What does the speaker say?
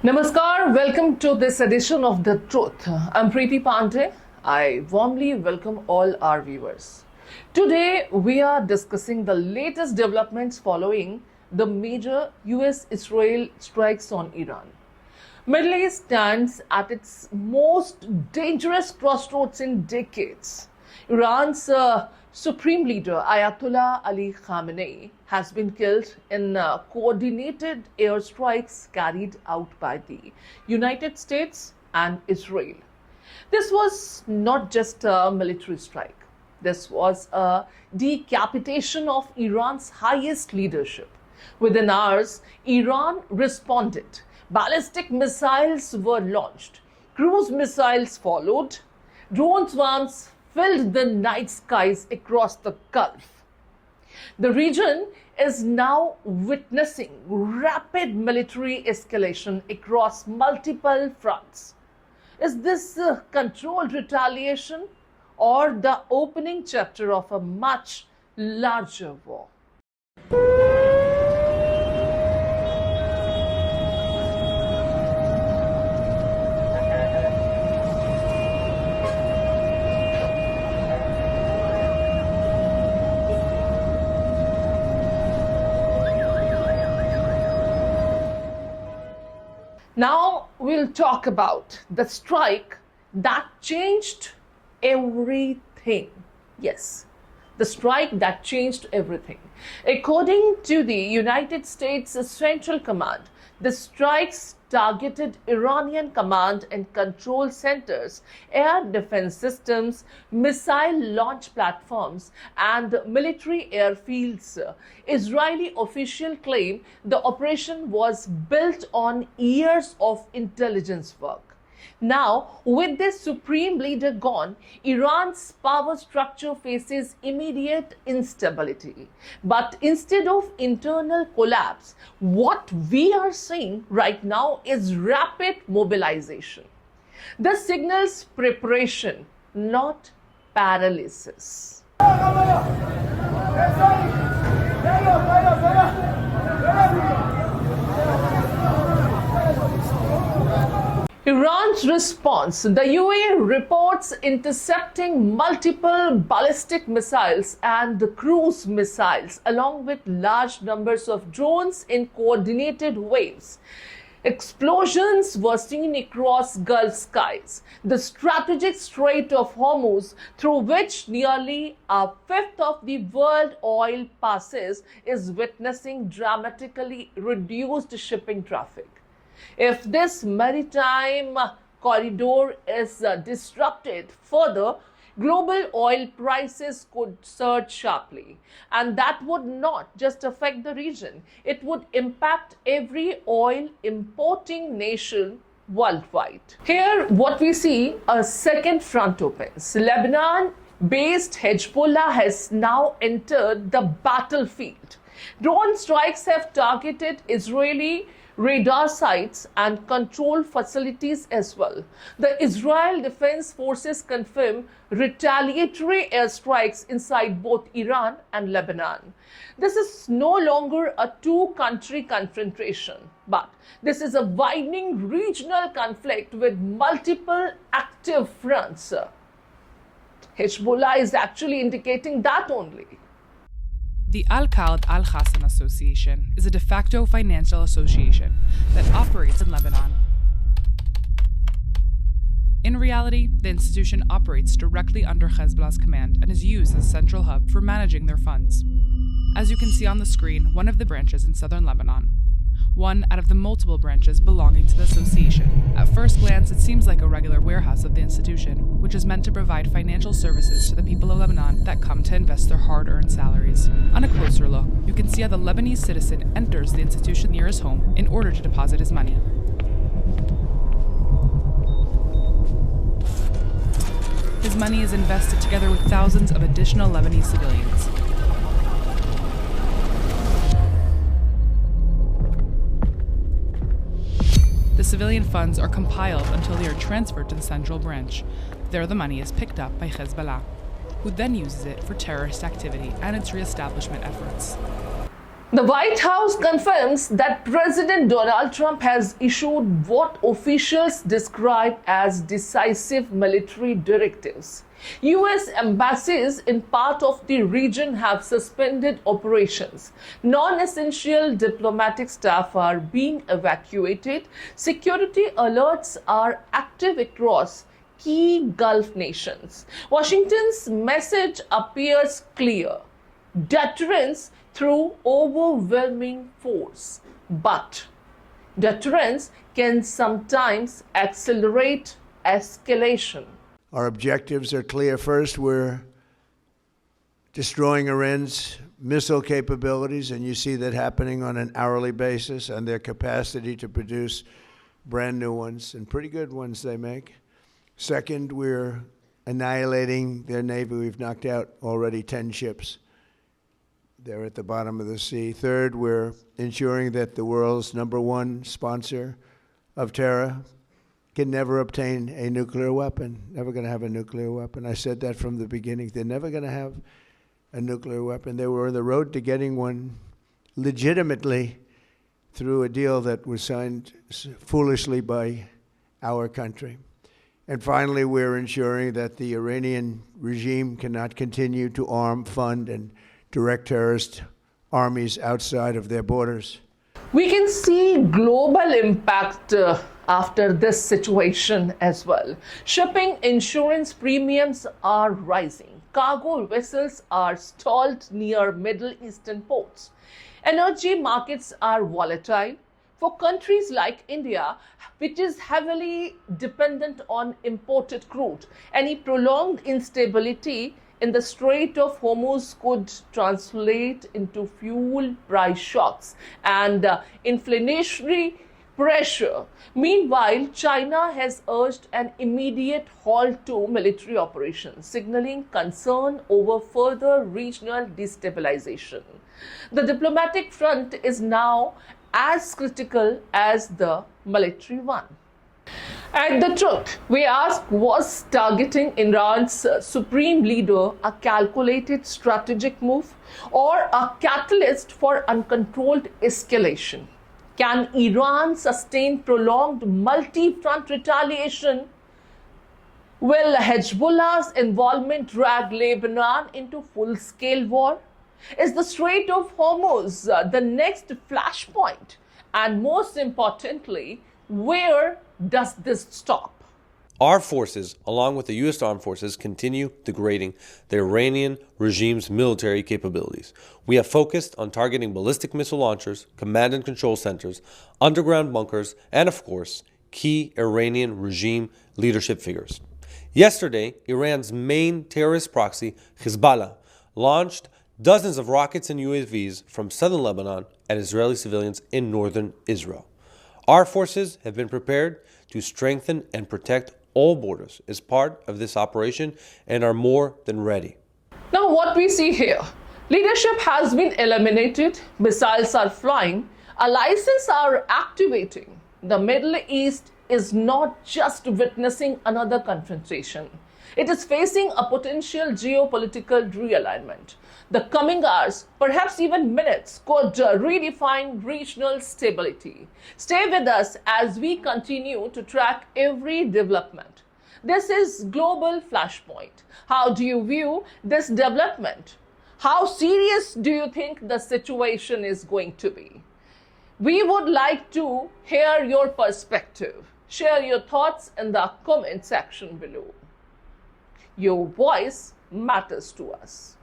Namaskar, welcome to this edition of The Truth. I'm Preeti Pandey. I warmly welcome all our viewers. Today, we are discussing the latest developments following the major US-Israel strikes on Iran. Middle East stands at its most dangerous crossroads in decades. Iran's Supreme Leader Ayatollah Ali Khamenei has been killed in coordinated airstrikes carried out by the United States and Israel. This was not just a military strike. This was a decapitation of Iran's highest leadership. Within hours, Iran responded. Ballistic missiles were launched. Cruise missiles followed. Drone swarms filled the night skies across the Gulf. The region is now witnessing rapid military escalation across multiple fronts. Is this controlled retaliation or the opening chapter of a much larger war? Now we'll talk about the strike that changed everything. Yes, the strike that changed everything. According to the United States Central Command, the strikes targeted Iranian command and control centers, air defense systems, missile launch platforms, and military airfields. Israeli officials claim the operation was built on years of intelligence work. Now, with the supreme leader gone, Iran's power structure faces immediate instability. But instead of internal collapse, what we are seeing right now is rapid mobilization. This signals preparation, not paralysis. Iran's response. The UAE reports intercepting multiple ballistic missiles and cruise missiles, along with large numbers of drones in coordinated waves. Explosions were seen across Gulf skies. The strategic Strait of Hormuz, through which nearly a fifth of the world oil passes, is witnessing dramatically reduced shipping traffic. If this maritime corridor is disrupted further, global oil prices could surge sharply. And that would not just affect the region, it would impact every oil importing nation worldwide. Here, what we see, a second front opens. Lebanon-based Hezbollah has now entered the battlefield. Drone strikes have targeted Israeli radar sites and control facilities as well. The Israel Defense Forces confirm retaliatory airstrikes inside both Iran and Lebanon. This is no longer a two-country confrontation, but this is a widening regional conflict with multiple active fronts. Hezbollah is actually indicating that only. The Al-Qa'id Al-Hassan Association is a de facto financial association that operates in Lebanon. In reality, the institution operates directly under Hezbollah's command and is used as a central hub for managing their funds. As you can see on the screen, one of the branches in southern Lebanon. One out of the multiple branches belonging to the association. At first glance, it seems like a regular warehouse of the institution, which is meant to provide financial services to the people of Lebanon that come to invest their hard-earned salaries. On a closer look, you can see how the Lebanese citizen enters the institution near his home in order to deposit his money. His money is invested together with thousands of additional Lebanese civilians. The civilian funds are compiled until they are transferred to the central branch. There the money is picked up by Hezbollah, who then uses it for terrorist activity and its re-establishment efforts. The White House confirms that President Donald Trump has issued what officials describe as decisive military directives. US embassies in part of the region have suspended operations. Non-essential diplomatic staff are being evacuated. Security alerts are active across key Gulf nations. Washington's message appears clear: deterrence through overwhelming force. But deterrence can sometimes accelerate escalation. Our objectives are clear. First, we're destroying Iran's missile capabilities, and you see that happening on an hourly basis, and their capacity to produce brand new ones, and pretty good ones they make. Second, we're annihilating their Navy. We've knocked out already 10 ships. They're at the bottom of the sea. Third, we're ensuring that the world's #1 sponsor of terror can never obtain a nuclear weapon, never going to have a nuclear weapon. I said that from the beginning. They're never going to have a nuclear weapon. They were on the road to getting one legitimately through a deal that was signed foolishly by our country. And finally, we're ensuring that the Iranian regime cannot continue to arm, fund, and direct terrorist armies outside of their borders. We can see global impact after this situation as well. Shipping insurance premiums are rising. Cargo vessels are stalled near Middle Eastern ports. Energy markets are volatile. For countries like India, which is heavily dependent on imported crude, any prolonged instability in the Strait of Hormuz could translate into fuel price shocks and inflationary pressure. Meanwhile, China has urged an immediate halt to military operations, signaling concern over further regional destabilization. The diplomatic front is now as critical as the military one. And the truth, we ask, was targeting Iran's supreme leader a calculated strategic move or a catalyst for uncontrolled escalation? Can Iran sustain prolonged multi-front retaliation? Will Hezbollah's involvement drag Lebanon into full-scale war? Is the Strait of Hormuz the next flashpoint? And most importantly, where does this stop? Our forces, along with the U.S. Armed Forces, continue degrading the Iranian regime's military capabilities. We have focused on targeting ballistic missile launchers, command and control centers, underground bunkers, and of course, key Iranian regime leadership figures. Yesterday, Iran's main terrorist proxy, Hezbollah, launched dozens of rockets and UAVs from southern Lebanon at Israeli civilians in northern Israel. Our forces have been prepared to strengthen and protect all borders as part of this operation and are more than ready. Now, what we see here, leadership has been eliminated, missiles are flying, alliances are activating. The Middle East is not just witnessing another confrontation. It is facing a potential geopolitical realignment. The coming hours, perhaps even minutes, could redefine regional stability. Stay with us as we continue to track every development. This is Global Flashpoint. How do you view this development? How serious do you think the situation is going to be? We would like to hear your perspective. Share your thoughts in the comment section below. Your voice matters to us.